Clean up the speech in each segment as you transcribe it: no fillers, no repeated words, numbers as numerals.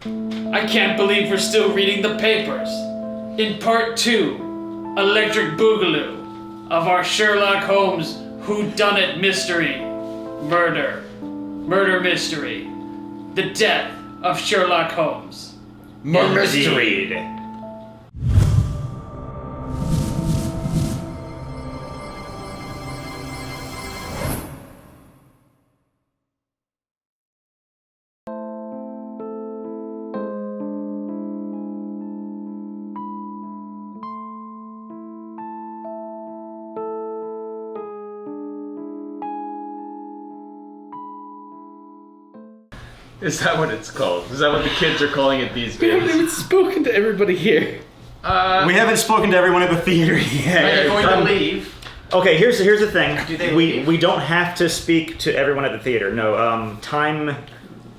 I can't believe we're still reading the papers. In part 2, Electric Boogaloo, of our Sherlock Holmes whodunit mystery. Murder mystery. The death of Sherlock Holmes. Mystery. Is that what it's called? Is that what the kids are calling it these We haven't days? even spoken to everybody here. We haven't spoken to everyone at the theater yet. Are you going to leave? Okay, here's the thing. Do they we leave? don't have to speak to everyone at the theater. No, time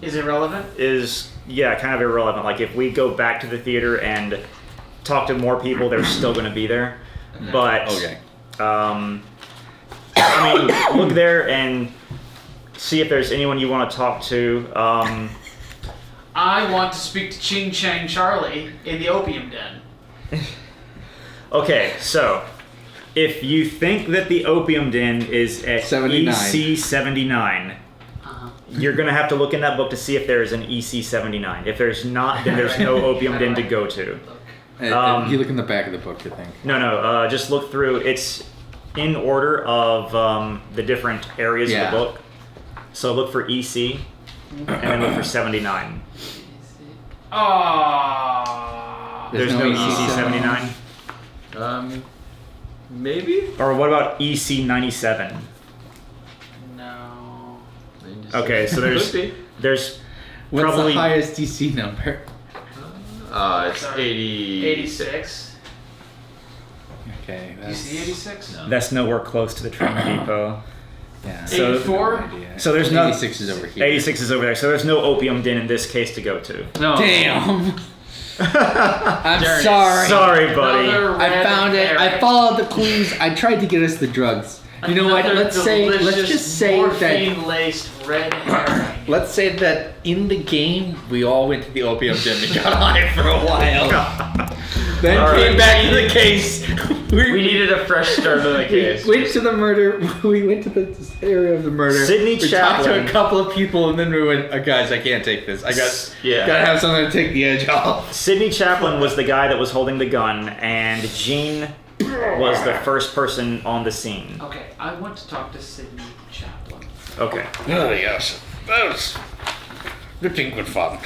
Is it relevant? is kind of irrelevant. Like if we go back to the theater and talk to more people, they're still going to be there. But Okay. I mean, look there and see if there's anyone you want to talk to. I want to speak to Ching Chang Charlie in the Opium Den. Okay, so if you think that the Opium Den is at 79. EC 79, you're gonna have to look in that book to see if there is an EC 79. If there's not, then there's no Opium Den to go to. You look in the back of the book, I think. No, just look through. It's in order of the different areas of the book. So look for EC, and then look for 79. Oh. There's no EC 79? Maybe? Or what about EC 97? No. Okay, so Could be. there's What's probably the highest DC number? It's 80... 86. Okay. Do you see 86? No. that's nowhere close to the train depot. Yeah. So- 84? So there's no 86 is over here. 86 is over there. So there's no Opium Den in this case to go to. No. Damn. I'm Darn it. sorry. Sorry, buddy. Another I found it. red I herring. followed the clues. I tried to get us the drugs. You know what? Another Let's delicious just say that. morphine-laced red herring. Let's say that in the game, we all went to the opium den and got high for a while. Then All came right. back to the case. We needed a fresh start on the case. We went to the murder. We went to the area of the murder. Sidney we talked to Chaplin. a couple of people, and then we went, guys, I can't take this. Gotta have something to take the edge off. Sidney Chaplin was the guy that was holding the gun, and Jean was the first person on the scene. Okay, I want to talk to Sidney Chaplin. Okay. Oh yes, that was ripping good fun.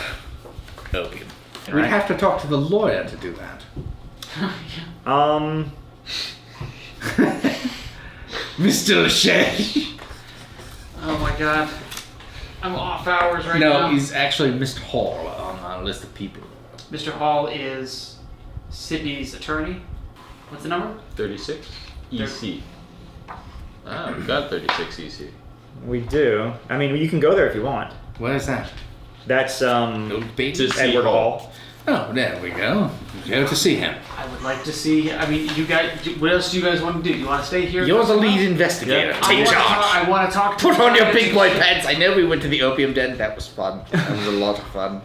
Opium. We'd Right. have to talk to the lawyer to do that. Mr. Lachey. Oh my god. I'm off hours right now. No, he's actually Mr. Hall on a list of people. Mr. Hall is Sidney's attorney. What's the number? 36? EC. Ah, we got 36 EC. We do. I mean, you can go there if you want. What is that? That's Old baby? To see Edward Hall. Hall. Oh, there we go. Go to see him. I would like to see. I mean, you guys. What else do you guys want to do? You want to stay here? You're the lead investigator. I Take want to charge. talk, I want to talk to. Put on your big boy pants. I know we went to the opium den. That was fun. That was a lot of fun.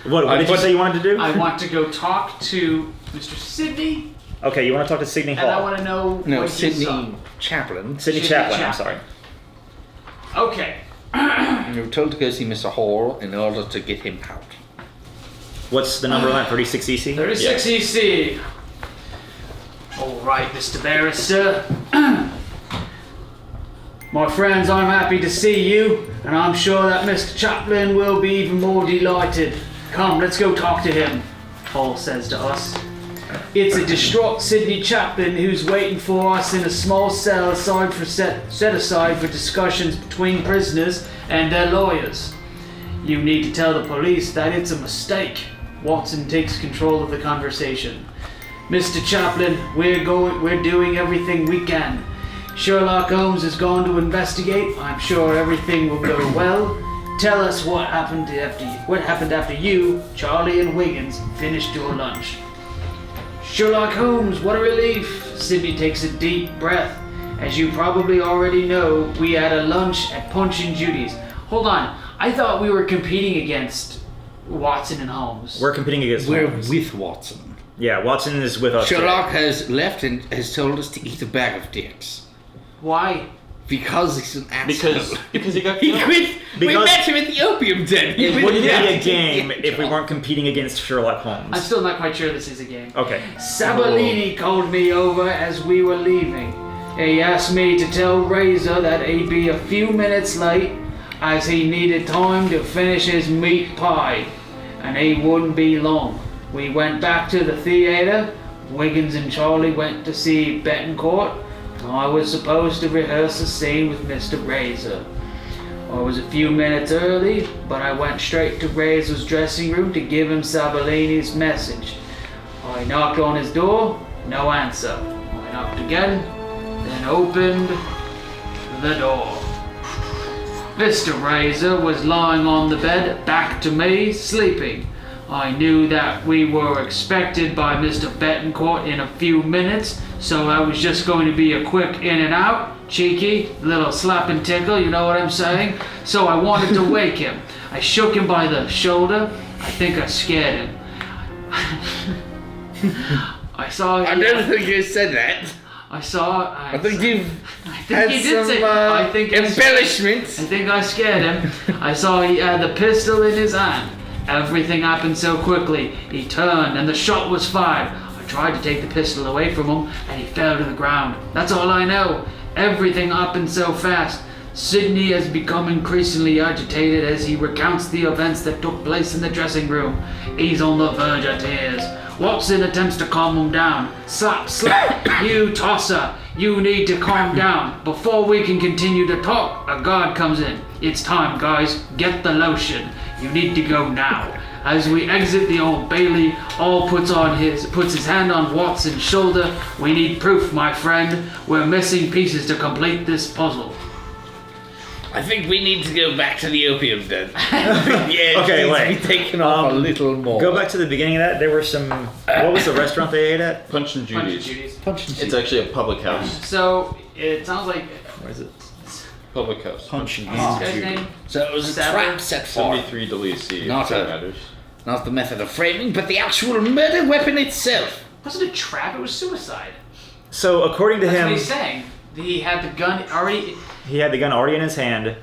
What did you say you wanted to do? I want to go talk to Mr. Sidney, Okay, you want to talk to Sidney and I Hall. want to know No, what he saw. Sidney Chaplin. Sidney Sidney Chaplin, I'm Chaplin. sorry. Okay. You were told to go see Mr. Hall in order to get him out. What's the number on that? 36 EC? 36 EC. All right, Mr. Barrister. My friends, I'm happy to see you, and I'm sure that Mr. Chaplin will be even more delighted. Come, let's go talk to him, Hall says to us. It's a distraught Sidney Chaplin who's waiting for us in a small cell set aside for discussions between prisoners and their lawyers. You need to tell the police that it's a mistake. Watson takes control of the conversation. Mr. Chaplin, we're doing everything we can. Sherlock Holmes has gone to investigate. I'm sure everything will go well. Tell us what happened after you, Charlie and Wiggins, finished your lunch. Sherlock Holmes, what a relief. Sidney takes a deep breath. As you probably already know, we had a lunch at Punch and Judy's. Hold on, I thought we were competing against Watson and Holmes. We're competing against We're Holmes. with Watson. Yeah, Watson is with us. Sherlock has left and has told us to eat a bag of dicks. Why? Because he's an asshole. Because he got He killed. quit. We Because- met him at the Opium Den. It wouldn't Yeah. be a game if we weren't competing against Sherlock Holmes. I'm still not quite sure this is a game. Okay. Sabellini called me over as we were leaving. He asked me to tell Razor that he'd be a few minutes late as he needed time to finish his meat pie, and he wouldn't be long. We went back to the theater. Wiggins and Charlie went to see Betancourt. I was supposed to rehearse a scene with Mr. Razor. I was a few minutes early, but I went straight to Razor's dressing room to give him Sabellini's message. I knocked on his door, no answer. I knocked again, then opened the door. Mr. Razor was lying on the bed, back to me, sleeping. I knew that we were expected by Mr. Betancourt in a few minutes, so I was just going to be a quick in and out, cheeky, little slap and tickle, you know what I'm saying? So I wanted to wake him. I shook him by the shoulder. I think I scared him. I saw. I don't think you said that. I saw. I think you've I think had he did some say. I think I embellishments. think I scared him. I saw he had the pistol in his hand. Everything happened so quickly. He turned and the shot was fired. I tried to take the pistol away from him and he fell to the ground. That's all I know. Everything happened so fast. Sidney has become increasingly agitated as he recounts the events that took place in the dressing room. He's on the verge of tears. Watson attempts to calm him down. Slap, slap. You tosser. You need to calm down. Before we can continue to talk, a guard comes in. It's time, guys. Get the lotion. You need to go now. As we exit the Old Bailey, All puts his hand on Watson's shoulder. We need proof, my friend. We're missing pieces to complete this puzzle. I think we need to go back to the Opium Den. Yeah, Okay, wait. Be taken off a little more. Go back to the beginning of that. There were some. What was the restaurant they ate at? Punch and Punch and Judy's. Judy's. Punch and It's see. actually a public house. So it sounds like Where is it? Public house. Punch and what's this guy's name? So it was a Seven. trap set for him. 73 WC. Not if that a- matters. Not the method of framing, but the actual murder weapon itself. Wasn't a trap. It was suicide. So according to That's what him, he's saying. He had the gun already. he had the gun already in his hand.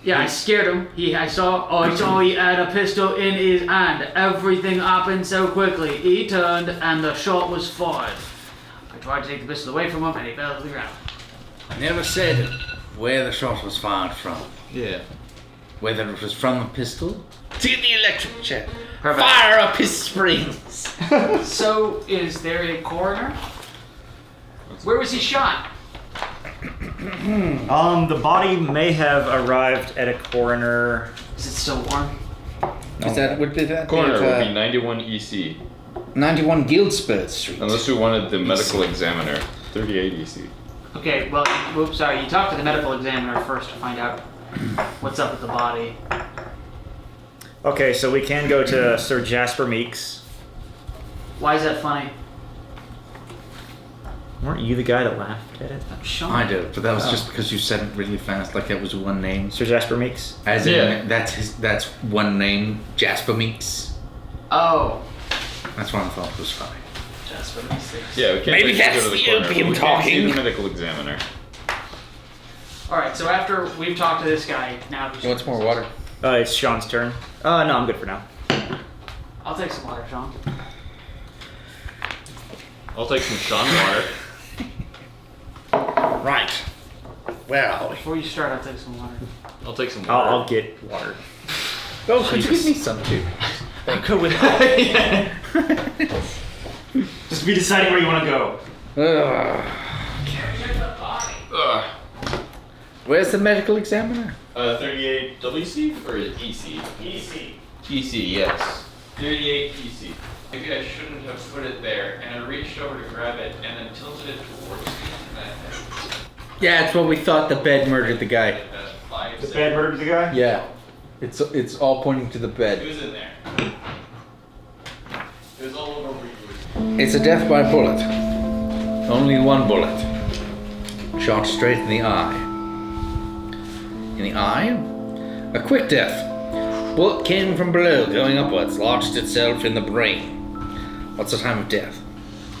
Yeah, I scared him. I saw he had a pistol in his hand. Everything happened so quickly. He turned and the shot was fired. I tried to take the pistol away from him and he fell to the ground. I never said where the shot was fired from. Yeah. Whether it was from the pistol to the electric chair. Perfect. Fire up his springs. So, is there a coroner? Where was he shot? The body may have arrived at a coroner. Is it still warm? Is that would be that? Corner at, would be 91 EC. 91 Guildspur Street. Unless we wanted the medical examiner. 38 EC. Okay, well, oops, sorry. You talked to the medical examiner first to find out what's up with the body. Okay, so we can go to Sir Jasper Meeks. Why is that funny? Weren't you the guy that laughed at it? Sean. I do, but that was Oh. just because you said it really fast, like it was one name. Sir Jasper Meeks? As in, Yeah. that's one name, Jasper Meeks. Oh. That's what I thought was funny. Just for mistakes. Yeah, we can't Maybe take that's you to the the corner. opium We can't see talking. the medical examiner. Alright, so after we've talked to this guy, now he's... What's more water? It's Sean's turn. No, I'm good for now. I'll take some water, Sean. I'll take some Sean water. Right. Where are we? Before you start, I'll take some water. I'll take some water. I'll get water. Oh, could you give me some too? I'm good with that. Just be deciding where you want to go. Ugh. Where's the medical examiner? 38 WC or EC? Easy. EC, yes. 38 EC. Maybe I shouldn't have put it there, and I reached over to grab it and then tilted it towards me. Yeah, it's what we thought. The bed murdered the guy. The bed murdered the guy? Yeah, it's all pointing to the It bed. was in there. It was all over where you It's a death by bullet. Only one bullet. Shot straight in the eye. In the eye? A quick death. Bullet came from below, going upwards, lodged itself in the brain. What's the time of death?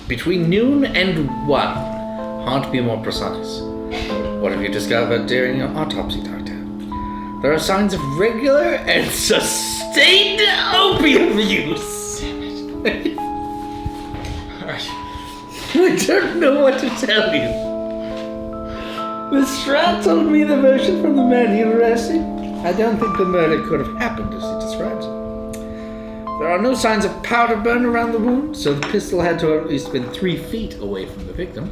Between noon and 1. Hard to be more precise. What have you discovered during your autopsy, Doctor? There are signs of regular and sustained opium use. I don't know what to tell you. Miss Strat told me the version from the man he arrested. I don't think the murder could have happened as he describes it. There are no signs of powder burn around the wound, so the pistol had to have at least been 3 feet away from the victim.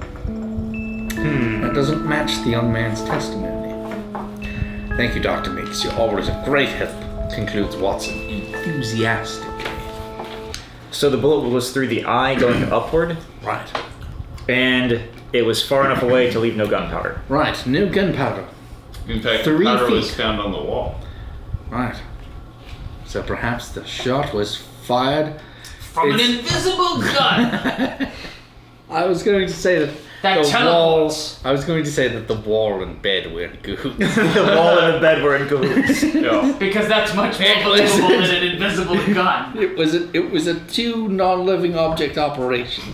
That doesn't match the young man's testimony. Thank you, Dr. Meeks. You're always a great help, concludes Watson enthusiastically. So the bullet was through the eye going upward, Right. and it was far enough away to leave no gunpowder. Right, no gunpowder. In fact, 3 powder was feet. found on the wall. Right. So perhaps the shot was fired From an invisible gun I was going to say that that the teleports. I was going to say that the wall and bed were in cahoots. The wall and the bed were in cahoots. Yeah. Because that's much more believable than an invisible gun. It was a 2 non-living object operation.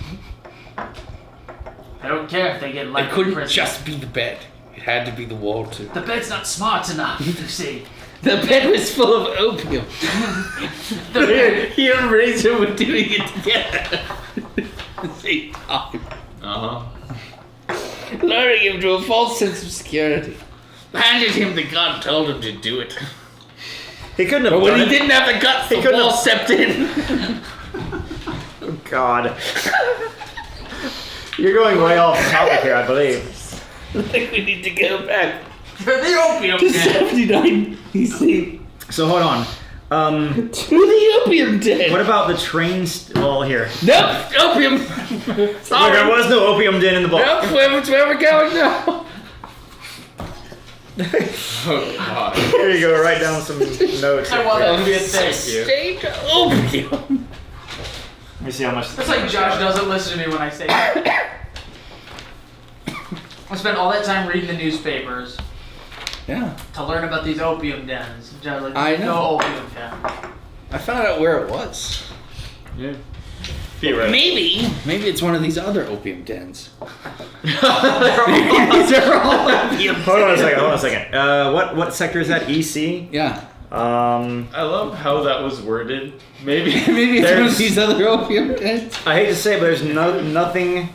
I don't care if they get It life in couldn't prison. just be the bed. It had to be the wall too. The bed's not smart enough, you see. The bed was full of opium. He and Razor were doing it together at the same time, luring him to a false sense of security. Handed him the gun, told him to do it. He couldn't have But when done he it. didn't have the guts, the couldn't wall have- stepped in. Oh, God. You're going way off topic here, I believe. I think we need to go back For the opium to den. 79 BC. So hold on. To the opium den. What about the trains? Well, here. Nope, opium. Sorry. There was no opium den in the book. Nope, that's where we're going now. Oh, God. Here you go. Write down some notes. I want that to be a thing. Sustained opium. Let me see how much. That's like Josh doesn't listen to me when I say that. I spent all that time reading the newspapers Yeah, to learn about these opium dens. Josh like, I know. no opium den. I found out where it was. Yeah. Theoretically. Maybe it's one of these other opium dens. These are all opium. Hold on a second. What sector is that? EC. Yeah, I love how that was worded. Maybe. maybe it's one There's- of these other opium dens. I hate to say, it, but there's nothing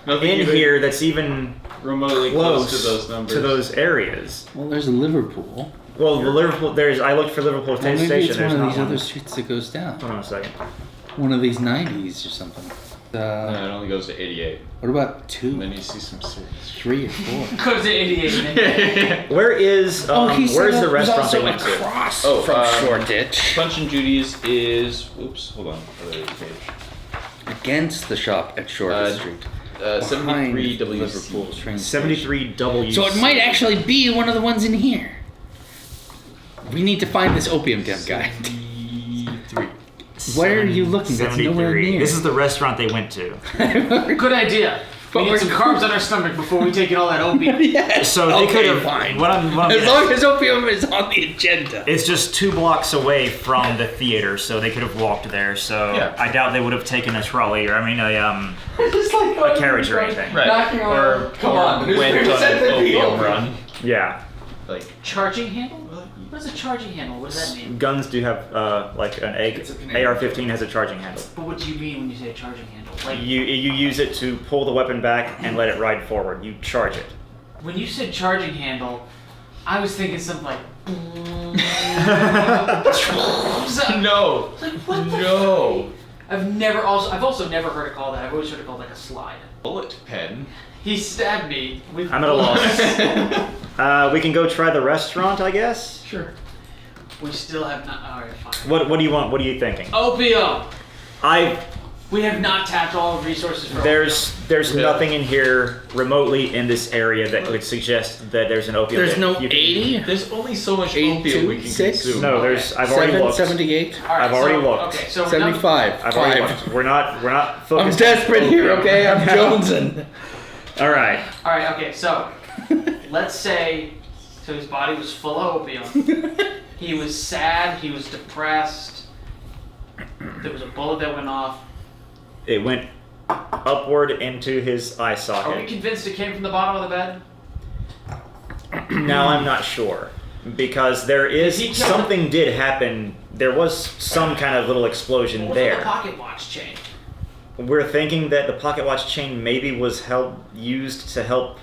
Nothing in even here that's even remotely close close to those numbers. to those areas. Well, there's a Liverpool. Well, the Liverpool. I looked for Liverpool Well, station. maybe it's There's one of not these one. other streets that goes down. Hold on a second. One of these 90s or something. No, it only goes to 88. What about And 2, then you see some serious 3, or 4? Goes to 88. Where is where's the restaurant they went to? across Oh, from um, Shoreditch. Punch and Judy's is. Oops, hold on. Other page. Against the shop at Shoreditch Street. 73 Behind WC. Liverpool train 73 W. So it might actually be one of the ones in here. We need to find this opium den guy. 73. Where are you looking? That's nowhere 73. near. This is the restaurant they went to. Good idea. We need some carbs on our stomach before we take in all that opium. Yes. So they Okay, could have. fine. What I'm As getting long at, as opium is on the agenda. it's just 2 blocks away from the theater, so they could have walked there. So Yeah. I doubt they would have taken a trolley, or a Just like a carriage or anything. Right. Knocking on- Or, Come or on, the went newspaper on said an there'd be opium opium. run. Yeah. Like, Charging handle? What is a charging handle? What does that mean? Guns do have like an egg. It's a Canadian AR-15 has a charging handle. But what do you mean when you say a charging handle? Like, You use it to pull the weapon back and let it ride forward. You charge it. when you said charging handle, I was thinking something like. no. Like, what the No. I've also never heard it called that. I've always heard it called like a slide. Bullet pen. He stabbed me with. I'm at a loss. We can go try the restaurant, I guess. Sure. We still have not. Alright, fine. What do you want? What are you thinking? Opium! I We have not tapped all resources for there's Yeah. nothing in here remotely in this area that would suggest that there's an opium. There's den. no You can- 80? There's only so much 8, opium we can 6? consume. No, there's. I've already 7, looked. 78, Alright, I've already so, looked. Okay, so we're 75, I've already 5. looked. We're not I'm focused. desperate on here, opium. okay? I'm jonesing. All right. Alright, okay, so let's say so his body was full of opium. He was sad. He was depressed. There was a bullet that went off. It went upward into his eye Are we socket. convinced it came from the bottom of the bed? Now I'm not sure. Because there is He killed something did happen. There was some kind of little explosion What was in there. the pocket watch chain? We're thinking that the pocket watch chain maybe was used to help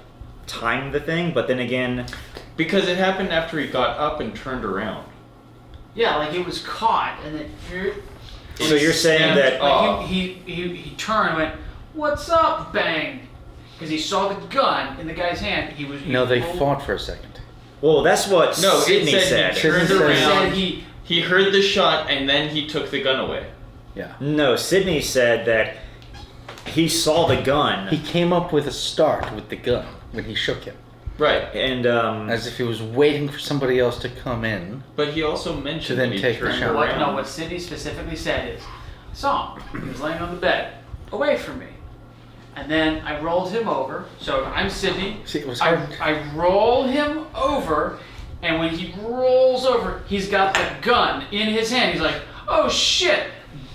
time the thing, but then again, Because it happened after he got up and turned around. Yeah, like it was caught and then. so you're saying that Like he turned and went, "What's up?" Bang, because he saw the gun in the guy's hand. He No, they rolled- fought for a second. well, that's what No, Sydney it said said. he turned Sydney around. Said He heard the shot and then he took the gun away. Yeah. No, Sydney said that he saw the gun He came up with a start with the gun when he shook him, Right. and as if he was waiting for somebody else to come in. But he also mentioned To then that he take the turned shot. around. What Sydney specifically said is, I saw him. He was laying on the bed, away from me. And then I rolled him over. So I'm Sydney. See, it was I, hard. I roll him over, and when he rolls over, he's got the gun in his hand. He's like, "Oh shit!"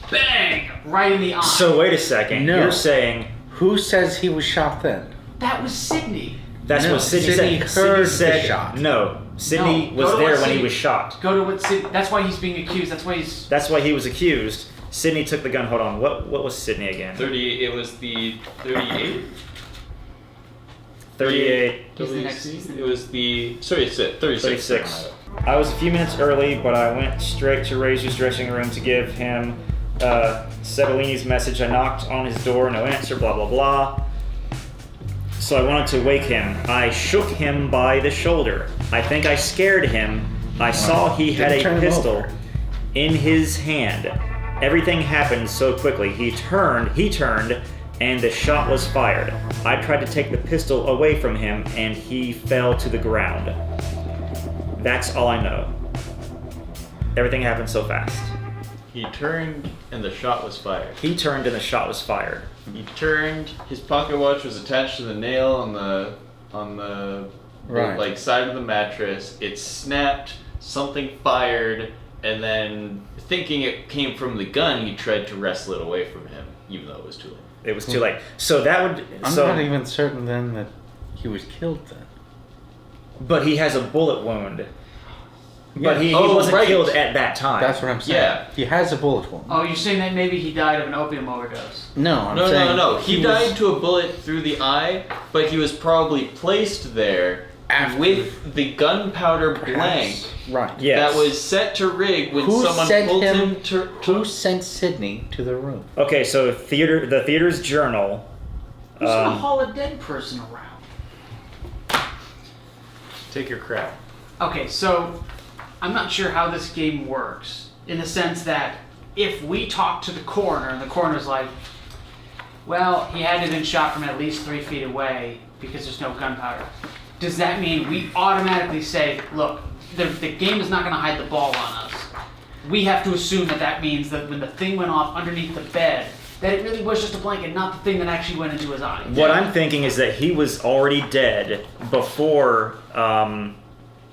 Bang! Right in the eye. so wait a second. No. You're saying Who says he was shot then? that was Sydney. that's No, what Sydney Sydney said. heard the Sydney said shot. no. Sydney No, was go to there what when he Sydney- was shot. Go to what Sydney. That's why he's being accused. That's why he's. That's why he was accused. Sydney took the gun. Hold on. What was Sydney again? 38. It was the 38. 38. He's the next. He's the It was the. Sorry, it's it. 36. 36. I was a few minutes early, but I went straight to Razor's dressing room to give him Cedellini's message. I knocked on his door, no answer, blah, blah, blah. So I wanted to wake him. I shook him by the shoulder. I think I scared him. I saw he had Didn't turn a him pistol over. in his hand. Everything happened so quickly. He turned, and the shot was fired. I tried to take the pistol away from him, and he fell to the ground. That's all I know. Everything happened so fast. He turned and the shot was fired. He turned and the shot was fired. He turned. His pocket watch was attached to the nail on the Right. like side of the mattress. It snapped. Something fired, and then thinking it came from the gun, he tried to wrestle it away from him, even though it was too late. It was too late. So that would. I'm not even certain then that he was killed then. But he has a bullet wound. But he Oh, wasn't right. killed at that time. That's what I'm saying. Yeah. He has a bullet wound. Oh, you're saying that maybe he died of an opium overdose? No, I'm No, saying no, no. He was- died to a bullet through the eye, but he was probably placed there After- with the gunpowder blank Perhaps. Right. Yes. that was set to rig when Who someone sent pulled him? him to. Who sent Sydney to the room? Okay, so the theater's journal. Who's gonna haul a dead person around? Take your crap. Okay, so I'm not sure how this game works in the sense that if we talk to the coroner and the coroner's like, well, he had to have been shot from at least 3 feet away because there's no gunpowder. Does that mean we automatically say, look, the game is not going to hide the ball on us? We have to assume that that means that when the thing went off underneath the bed, that it really was just a blanket, not the thing that actually went into his eye. What I'm thinking is that he was already dead before,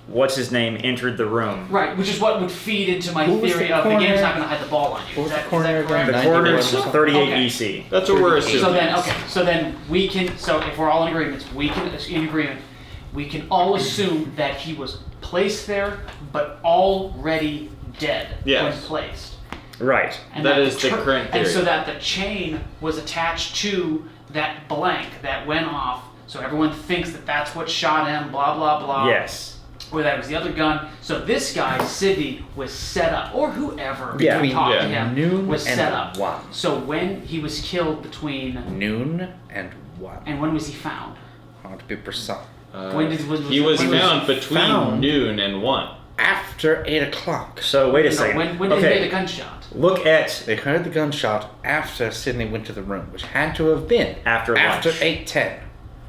what's his name, entered the room. Right, which is what would feed into my Who was theory the of the coroner? game's not going to hide the ball on you. What was Is the that coroner correct? The again? coroner's 91. 38 Okay. EC. That's what we're assuming. So then, okay, so then we can, so if we're all in agreement, we can all assume that he was placed there, but already dead Yes. when placed. Right. And That is the tur- current And theory. so that the chain was attached to that blank that went off, so everyone thinks that that's what shot him, blah, blah, blah. Yes. Or that was the other gun. So this guy, Sydney, was set up, or whoever Yeah. we talked to Yeah. him Noon was and set up. 1. So when he was killed between, Noon and 1. and when was he found? I want to be precise. When did he was when found between found? noon and 1. After 8 o'clock. So wait a No, second. when did he okay. hear the gunshot? Look at They heard the gunshot after Sydney went to the room, which had to have been After lunch. 8:10.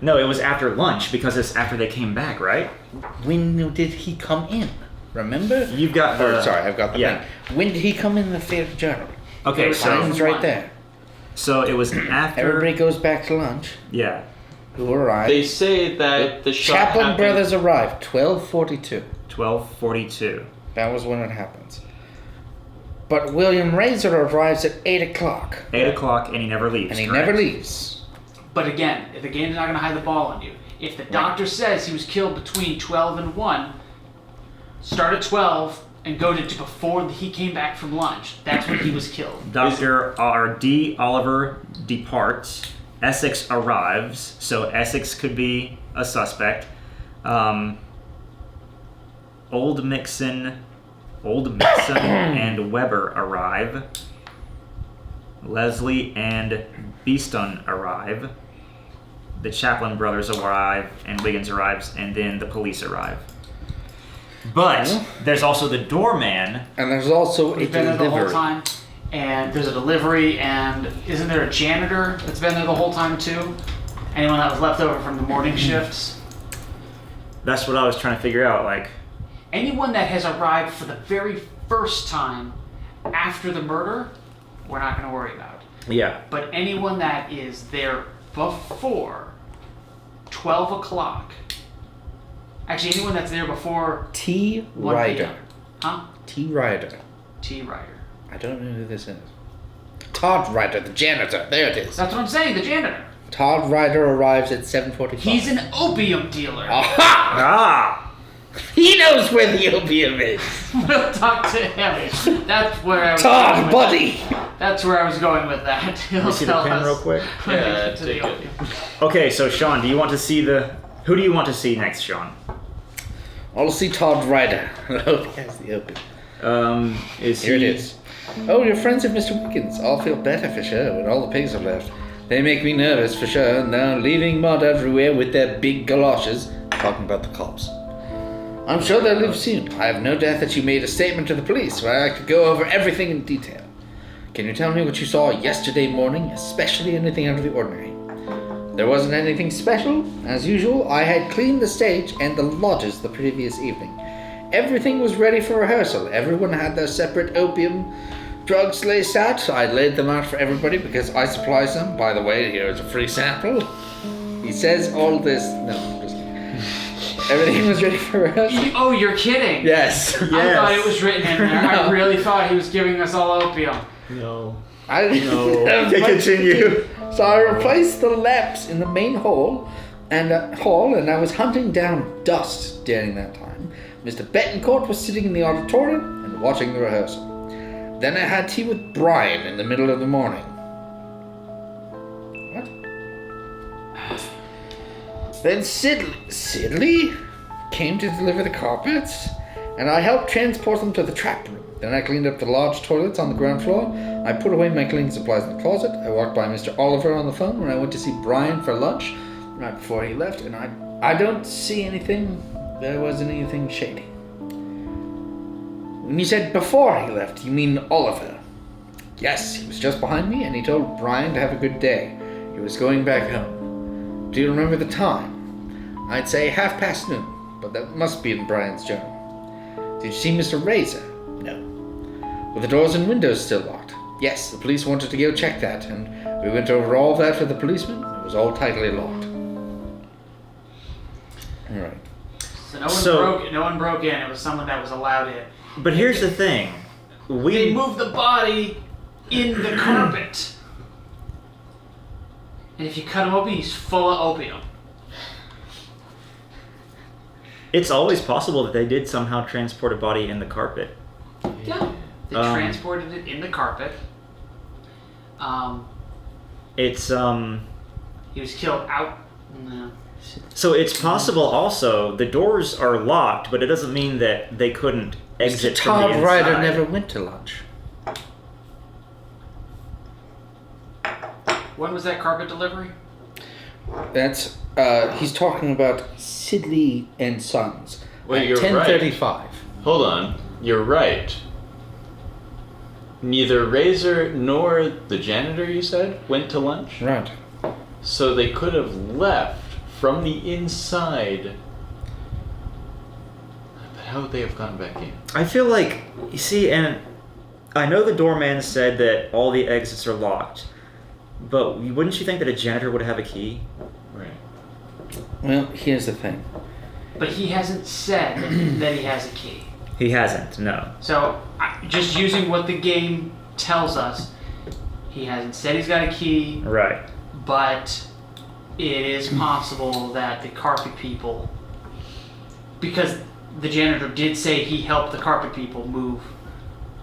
no, it was after lunch because it's after they came back, right? When did he come in? Remember? You've got the. Or, sorry, I've got the yeah. thing. When did he come in the theater journal? Okay, so Time's right there. it was after. Everybody goes back to lunch. Yeah. Who arrived? They say that the shot Chaplin happened. brothers arrived 12:42. 12:42. That was when it happens. But William Razor arrives at 8 o'clock. 8 o'clock, and he never leaves. And he correct? never leaves. But again, the game's not going to hide the ball on you. If the doctor says he was killed between 12 and 1, start at 12 and go to before he came back from lunch. That's when he was killed. Dr. R.D. Oliver departs. Essex arrives, so Essex could be a suspect. Old Mixon and Weber arrive. Leslie and Beeston arrive. The Chaplin brothers arrive, and Wiggins arrives, and then the police arrive. But there's also the doorman. And there's also a He's been there the whole delivery. time. And there's a delivery, and isn't there a janitor that's been there the whole time too? Anyone that was left over from the morning shifts? That's what I was trying to figure out. Like, Anyone that has arrived for the very first time after the murder, we're not going to worry about. yeah. But anyone that is there before 12 o'clock, actually anyone that's there before T. 1 Ryder. p.m. Huh? T. Ryder. T. Ryder. I don't know who this is. Todd Ryder, the janitor. There it is. That's what I'm saying, the janitor. Todd Ryder arrives at 7:45. He's an opium dealer. Aha! Ah! He knows where the opium is. We'll talk to him. That's where I was Todd, going buddy. That's where I was going with that. He'll Let me see the tell pen us real quick. when we Yeah, get to the take it. opium. Okay, so Sean, do you want to see who do you want to see next, Sean? I'll see Todd Ryder. I hope he has the opium. Here it is. Oh, you're friends of Mr. Wiggins. I'll feel better for sure when all the pigs are left. They make me nervous for sure, now leaving mud everywhere with their big galoshes. Talking about the cops. I'm sure they'll leave soon. I have no doubt that you made a statement to the police where I could go over everything in detail. Can you tell me what you saw yesterday morning, especially anything out of the ordinary? There wasn't anything special. As usual, I had cleaned the stage and the lodges the previous evening. Everything was ready for rehearsal. Everyone had their separate opium drugs laced out. I laid them out for everybody because I supply some. By the way, here is a free sample. He says all this. No, I'm just kidding. Everything was ready for rehearsal. Oh, you're kidding? Yes. I thought it was written in there. I really thought he was giving us all opium. No. I didn't have Okay, much continue. So I replaced the lamps in the main hall, and I was hunting down dust during that time. Mr. Betancourt was sitting in the auditorium and watching the rehearsal. Then I had tea with Brian in the middle of the morning. What? Then Sidley came to deliver the carpets, and I helped transport them to the trap room. Then I cleaned up the large toilets on the ground floor. I put away my cleaning supplies in the closet. I walked by Mr. Oliver on the phone when I went to see Brian for lunch right before he left, and I don't see anything. There wasn't anything shady. When you said before he left, you mean Oliver? Yes, he was just behind me, and he told Brian to have a good day. He was going back home. Do you remember the time? I'd say 12:30, but that must be in Brian's journal. Did you see Mr. Razor? No. Were the doors and windows still locked? Yes, the police wanted to go check that, and we went over all of that with the policeman. It was all tightly locked. All right. So no one broke in. It was someone that was allowed in. But here's the thing. They moved the body in the carpet. And if you cut him open, he's full of opium. It's always possible that they did somehow transport a body in the carpet. Yeah. They transported it in the carpet. It's He was killed out. No. So it's possible also the doors are locked, but it doesn't mean that they couldn't exit from the Todd inside. Ryder never went to lunch. When was that carpet delivery? That's he's talking about Sidley and Sons. Well, at you're right. 10:35. Hold on. You're right. Neither Razor nor the janitor, you said, went to lunch? Right. So they could have left from the inside. But how would they have gone back in? I feel like, you see, and I know the doorman said that all the exits are locked, but wouldn't you think that a janitor would have a key? Right. Well, here's the thing. But he hasn't said that he has a key. He hasn't, no. So, just using what the game tells us, he hasn't said he's got a key, Right. but it is possible that the carpet people, because the janitor did say he helped the carpet people move.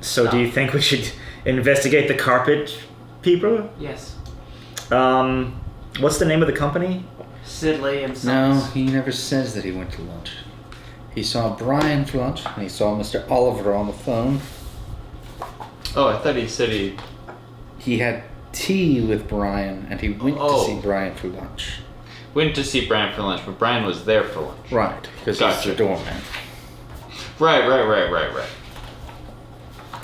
So do you think we should investigate the carpet people? Yes. What's the name of the company? Sidley and No, Sons. he never says that he went to lunch. He saw Brian for lunch, and he saw Mr. Oliver on the phone. Oh, I thought he said he. He had tea with Brian, and he went to see Brian for lunch. Went to see Brian for lunch, but Brian was there for lunch. Right, because Gotcha. he's the doorman. Right.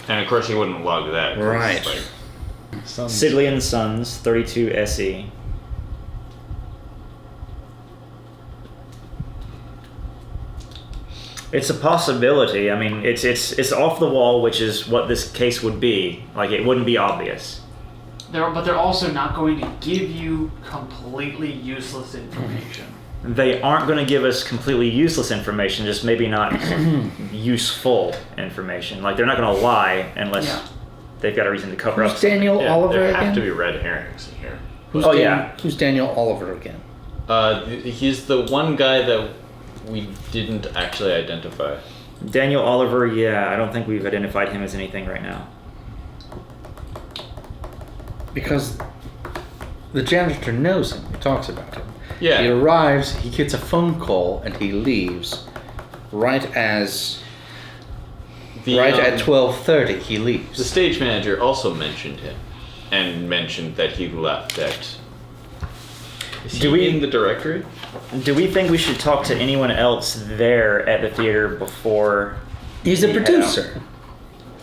And of course he wouldn't log that. 'cause, Right. like, Sidley and Sons, 32 SE. It's a possibility. I mean, it's off the wall, which is what this case would be. Like, it wouldn't be obvious. But they're also not going to give you completely useless information. They aren't going to give us completely useless information, just maybe not useful information. Like, they're not going to lie unless Yeah. they've got a reason to cover up Who's Daniel yeah, Oliver there again? have to be red herrings in here. Who's Daniel Oliver again? He's the one guy that we didn't actually identify. Daniel Oliver, yeah, I don't think we've identified him as anything right now. Because the janitor knows him. He talks about him. Yeah. He arrives, he gets a phone call, and he leaves. Right as... at 12:30, he The leaves. stage manager also mentioned him, and mentioned that he left at. Is Do he we- in the directory? Do we think we should talk to anyone else there at the theater before? He's the we head producer.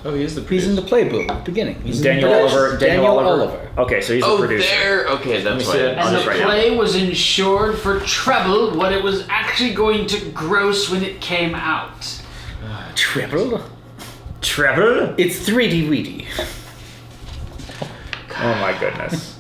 Oh, he is the. He's in the playbook at the beginning. He's in Daniel the Oliver. Daniel Oliver. Okay, so he's the Oh, producer. there. Okay, that's me why. see I it. didn't I'll And see the just it. write play was insured for treble what it was actually going to gross when it came out. Treble? Trevor? It's 3D Weedy. Oh my goodness.